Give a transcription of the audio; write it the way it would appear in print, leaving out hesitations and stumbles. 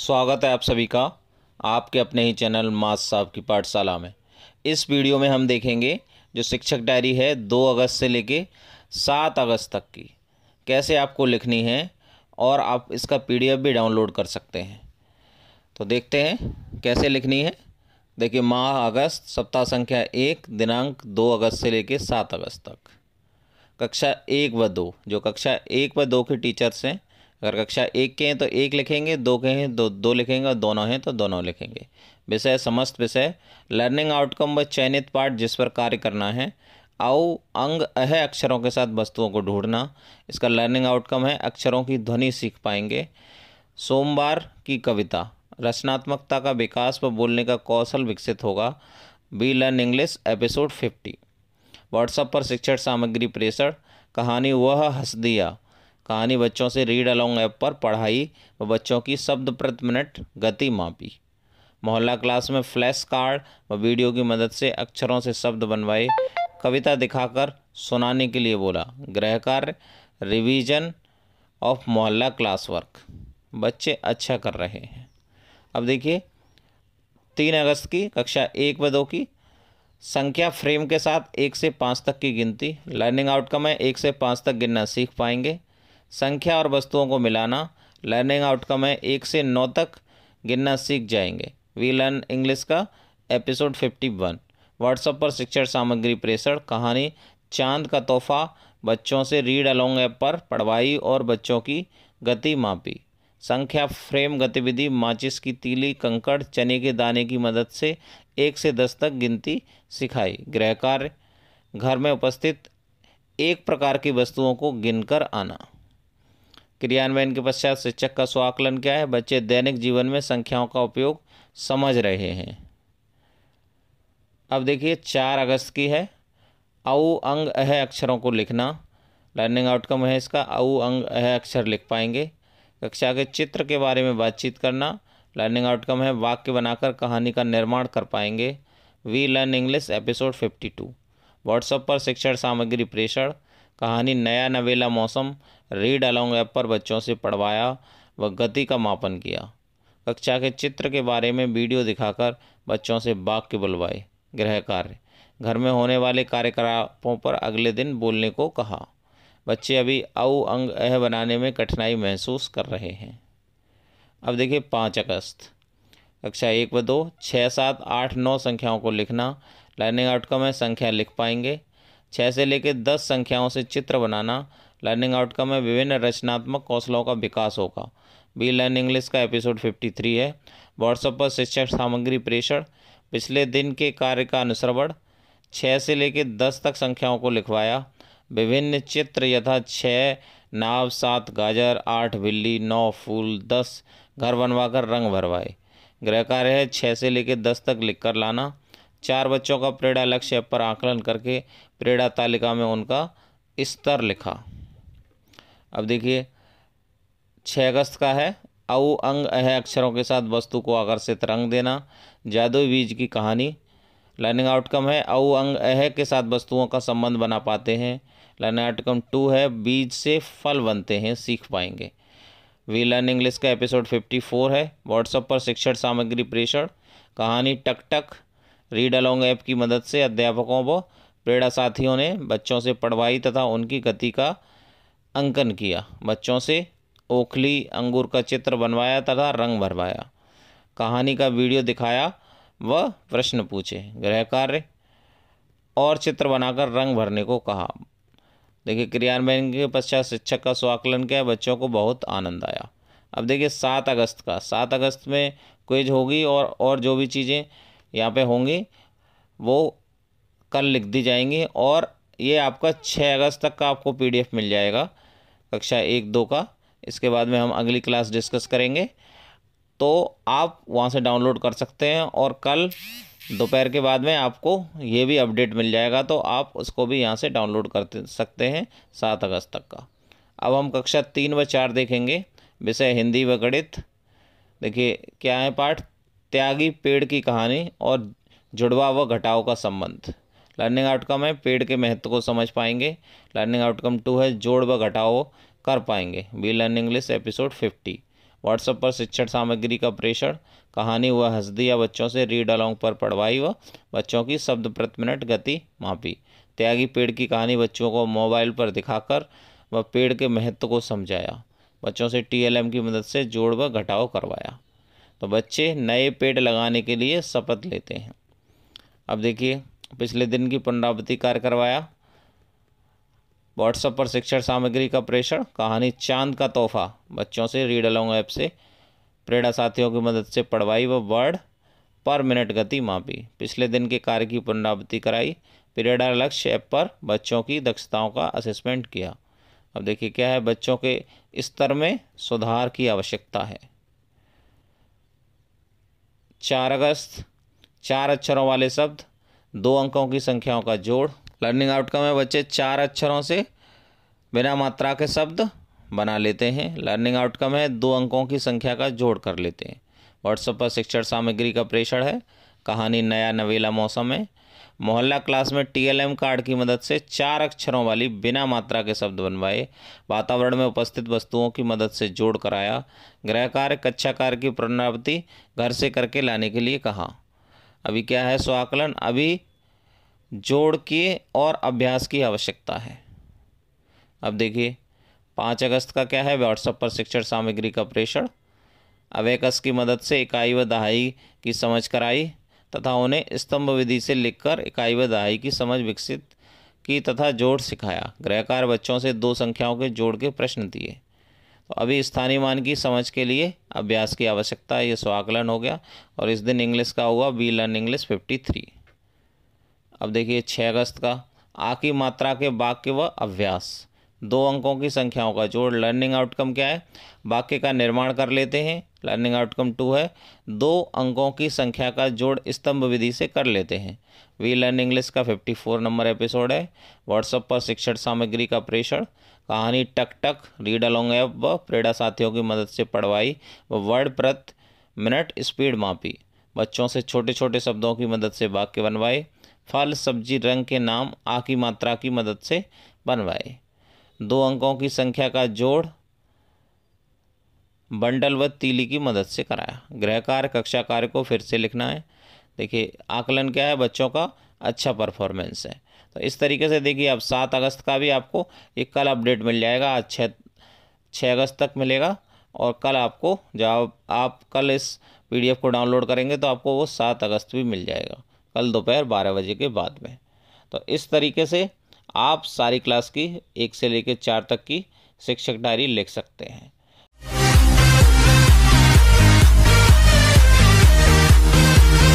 स्वागत है आप सभी का आपके अपने ही चैनल मास साहब की पाठशाला में। इस वीडियो में हम देखेंगे जो शिक्षक डायरी है 2 अगस्त से लेके 7 अगस्त तक की कैसे आपको लिखनी है और आप इसका पीडीएफ भी डाउनलोड कर सकते हैं। तो देखते हैं कैसे लिखनी है। देखिए, माह अगस्त, सप्ताह संख्या 1, दिनांक 2 अगस्त से लेके 7 अगस्त तक। कक्षा 1 व 2, जो कक्षा 1 व 2 के टीचर्स हैं, अगर कक्षा 1 के हैं तो 1 लिखेंगे, 2 के हैं तो 2 लिखेंगे और दोनों हैं तो दोनों लिखेंगे। विषय समस्त विषय। लर्निंग आउटकम व चयनित पाठ जिस पर कार्य करना है। औ अंग अह अक्षरों के साथ वस्तुओं को ढूंढना, इसका लर्निंग आउटकम है। अक्षरों की ध्वनि सीख पाएंगे। सोमवार की कविता, रचनात्मकता का विकास व बोलने का कौशल विकसित होगा। We learn English episode 50। WhatsApp पर शिक्षण सामग्री प्रेषण, कहानी वह हंस दिया। कहानी बच्चों से रीड अलोंग ऐप पर पढ़ाई व बच्चों की शब्द प्रति मिनट गति मापी। मोहल्ला क्लास में फ्लैश कार्ड व वीडियो की मदद से अक्षरों से शब्द बनवाए। कविता दिखाकर सुनाने के लिए बोला। गृह कार्य, रिवीजन ऑफ मोहल्ला क्लास वर्क। बच्चे अच्छा कर रहे हैं। अब देखिए 3 अगस्त की कक्षा 1 व 2 की संख्या फ्रेम के साथ 1 से 5 तक की गिनती। लर्निंग आउटकम है 1 से 5 तक गिनना सीख पाएंगे। संख्या और वस्तुओं को मिलाना। लर्निंग आउटकम है 1 से 9 तक गिनना सीख जाएंगे। वी लर्न इंग्लिश का एपिसोड 51। व्हाट्सएप पर शिक्षण सामग्री प्रेषण, कहानी चांद का तोहफा बच्चों से रीड अलोंग ऐप पर पढ़वाई और बच्चों की गति मापी। संख्या फ्रेम गतिविधि, माचिस की तीली, कंकड़, चने के दाने की मदद से 1 से 10 तक गिनती सिखाई। गृह कार्य, घर में उपस्थित एक प्रकार की वस्तुओं को गिनकर आना। क्रियान्वयन के पश्चात शिक्षक का स्वाकलन क्या है। बच्चे दैनिक जीवन में संख्याओं का उपयोग समझ रहे हैं। अब देखिए 4 अगस्त की है। औ अंग अह अक्षरों को लिखना। लर्निंग आउटकम है इसका औ अंग अह अक्षर लिख पाएंगे। कक्षा के चित्र के बारे में बातचीत करना। लर्निंग आउटकम है वाक्य बनाकर कहानी का निर्माण कर पाएंगे। We learn English episode 52। WhatsApp पर शिक्षण सामग्री प्रेषण, कहानी नया नवेला मौसम रीड अलोंग ऐप पर बच्चों से पढ़वाया व गति का मापन किया। कक्षा के चित्र के बारे में वीडियो दिखाकर बच्चों से वाक्य बुलवाए। गृह कार्य, घर में होने वाले कार्यकलापों पर अगले दिन बोलने को कहा। बच्चे अभी औ अंग अह बनाने में कठिनाई महसूस कर रहे हैं। अब देखिए 5 अगस्त कक्षा 1 व 2, 6, 7, 8, 9 संख्याओं को लिखना। लर्निंग आउटकम है संख्या लिख पाएंगे। 6 से लेकर 10 संख्याओं से चित्र बनाना। लर्निंग आउटकम है विभिन्न रचनात्मक कौशलों का विकास होगा। वी लर्न इंग्लिश का एपिसोड 53 है। व्हाट्सएप पर शिक्षक सामग्री प्रेषण, पिछले दिन के कार्य का अनुश्रवण। 6 से लेकर 10 तक संख्याओं को लिखवाया। विभिन्न चित्र यथा 6 नाव, 7 गाजर, 8 बिल्ली, 9 फूल, 10 घर बनवाकर रंग भरवाए। गृह कार्य है 6 से लेकर 10 तक लिखकर लाना। 4 बच्चों का प्रेरणा लक्ष्य पर आकलन करके प्रेरणा तालिका में उनका स्तर लिखा। अब देखिए 6 अगस्त का है। औ अंग अह अक्षरों के साथ वस्तु को आकर्षित रंग देना। जादुई बीज की कहानी। लर्निंग आउटकम है औ अंग अह के साथ वस्तुओं का संबंध बना पाते हैं। लर्निंग आउटकम 2 है बीज से फल बनते हैं सीख पाएंगे। वी लर्न इंग्लिश का एपिसोड 54 है। व्हाट्सएप पर शिक्षण सामग्री प्रेषण, कहानी टक टक रीड अलोंग ऐप की मदद से अध्यापकों व प्रेरणा साथियों ने बच्चों से पढ़वाई तथा उनकी गति का अंकन किया। बच्चों से ओखली अंगूर का चित्र बनवाया तथा रंग भरवाया। कहानी का वीडियो दिखाया व प्रश्न पूछे। गृह कार्य और चित्र बनाकर रंग भरने को कहा। देखिए क्रियान्वयन के पश्चात शिक्षक का स्वाकलन किया। बच्चों को बहुत आनंद आया। अब देखिए 7 अगस्त का। 7 अगस्त में क्विज होगी और जो भी चीज़ें यहाँ पे होंगी वो कल लिख दी जाएंगी और ये आपका 6 अगस्त तक का आपको पीडीएफ मिल जाएगा कक्षा 1, 2 का। इसके बाद में हम अगली क्लास डिस्कस करेंगे, तो आप वहाँ से डाउनलोड कर सकते हैं और कल दोपहर के बाद में आपको ये भी अपडेट मिल जाएगा, तो आप उसको भी यहाँ से डाउनलोड कर सकते हैं 7 अगस्त तक का। अब हम कक्षा 3 व 4 देखेंगे। विषय हिंदी व गणित। देखिए क्या है पाठ, त्यागी पेड़ की कहानी और जुड़वा व घटाव का संबंध। लर्निंग आउटकम है पेड़ के महत्व को समझ पाएंगे। लर्निंग आउटकम 2 है जोड़ व घटाव कर पाएंगे। We learn English episode 50। WhatsApp पर शिक्षण सामग्री का प्रेषण, कहानी व हंस दिया बच्चों से, रीड अलोंग पर पढ़वाई व बच्चों की शब्द प्रति मिनट गति मापी। त्यागी पेड़ की कहानी बच्चों को मोबाइल पर दिखाकर व पेड़ के महत्व को समझाया। बच्चों से TLM की मदद से जोड़ व घटाव करवाया। तो बच्चे नए पेड़ लगाने के लिए शपथ लेते हैं। अब देखिए, पिछले दिन की पुनरावृत्ति कार्य करवाया। व्हाट्सएप पर शिक्षण सामग्री का प्रेषण, कहानी चांद का तोहफा बच्चों से रीड अलोंग ऐप से प्रेरणा साथियों की मदद से पढ़वाई व वर्ड पर मिनट गति मापी। पिछले दिन के कार्य की पुनरावृत्ति कराई। प्रेरणा लक्ष्य ऐप पर बच्चों की दक्षताओं का असेसमेंट किया। अब देखिए क्या है, बच्चों के स्तर में सुधार की आवश्यकता है। 4 अगस्त 4 अक्षरों वाले शब्द, 2 अंकों की संख्याओं का जोड़। लर्निंग आउटकम है बच्चे 4 अक्षरों से बिना मात्रा के शब्द बना लेते हैं। लर्निंग आउटकम है 2 अंकों की संख्या का जोड़ कर लेते हैं। व्हाट्सएप पर शिक्षण सामग्री का प्रेषण है, कहानी नया नवेला मौसम है। मोहल्ला क्लास में TLM कार्ड की मदद से 4 अक्षरों वाली बिना मात्रा के शब्द बनवाए। वातावरण में उपस्थित वस्तुओं की मदद से जोड़ कराया। गृह कार्य कक्षा कार्य की पुनरावृत्ति घर से करके लाने के लिए कहा। अभी क्या है, स्वाकलन, अभी जोड़ के और अभ्यास की आवश्यकता है। अब देखिए 5 अगस्त का क्या है, व्हाट्सएप पर शिक्षण सामग्री का प्रेषण, अबेकस की मदद से इकाई व दहाई की समझ कराई तथा उन्हें स्तंभ विधि से लिखकर इकाई व दहाई की समझ विकसित की तथा जोड़ सिखाया। गृह कार्य बच्चों से 2 संख्याओं के जोड़ के प्रश्न दिए। तो अभी स्थानीय मान की समझ के लिए अभ्यास की आवश्यकता है। ये स्वाकलन हो गया। और इस दिन इंग्लिश का हुआ वी लर्न इंग्लिश 53। अब देखिए 6 अगस्त का, आ की मात्रा के वाक्य व अभ्यास, 2 अंकों की संख्याओं का जोड़। लर्निंग आउटकम क्या है, वाक्य का निर्माण कर लेते हैं। लर्निंग आउटकम 2 है, 2 अंकों की संख्या का जोड़ स्तंभ विधि से कर लेते हैं। वी लर्न इंग्लिश का 54 नंबर एपिसोड है। व्हाट्सएप पर शिक्षण सामग्री का प्रेषण, कहानी टक टक रीड अलोंग ऐप व प्रेरणा साथियों की मदद से पढ़वाई व वर्ड प्रति मिनट स्पीड मापी। बच्चों से छोटे छोटे शब्दों की मदद से वाक्य बनवाए। फल सब्जी रंग के नाम आ की मात्रा की मदद से बनवाए। 2 अंकों की संख्या का जोड़ बंडल व तीली की मदद से कराया। गृह कार्य कक्षा कार्य को फिर से लिखना है। देखिए आकलन क्या है, बच्चों का अच्छा परफॉर्मेंस है। तो इस तरीके से देखिए अब 7 अगस्त का भी आपको एक कल अपडेट मिल जाएगा। आज 6 अगस्त तक मिलेगा और कल आपको जब आप कल इस PDF को डाउनलोड करेंगे तो आपको वो 7 अगस्त भी मिल जाएगा, कल दोपहर 12 बजे के बाद में। तो इस तरीके से आप सारी क्लास की 1 से लेकर 4 तक की शिक्षक डायरी लिख सकते हैं।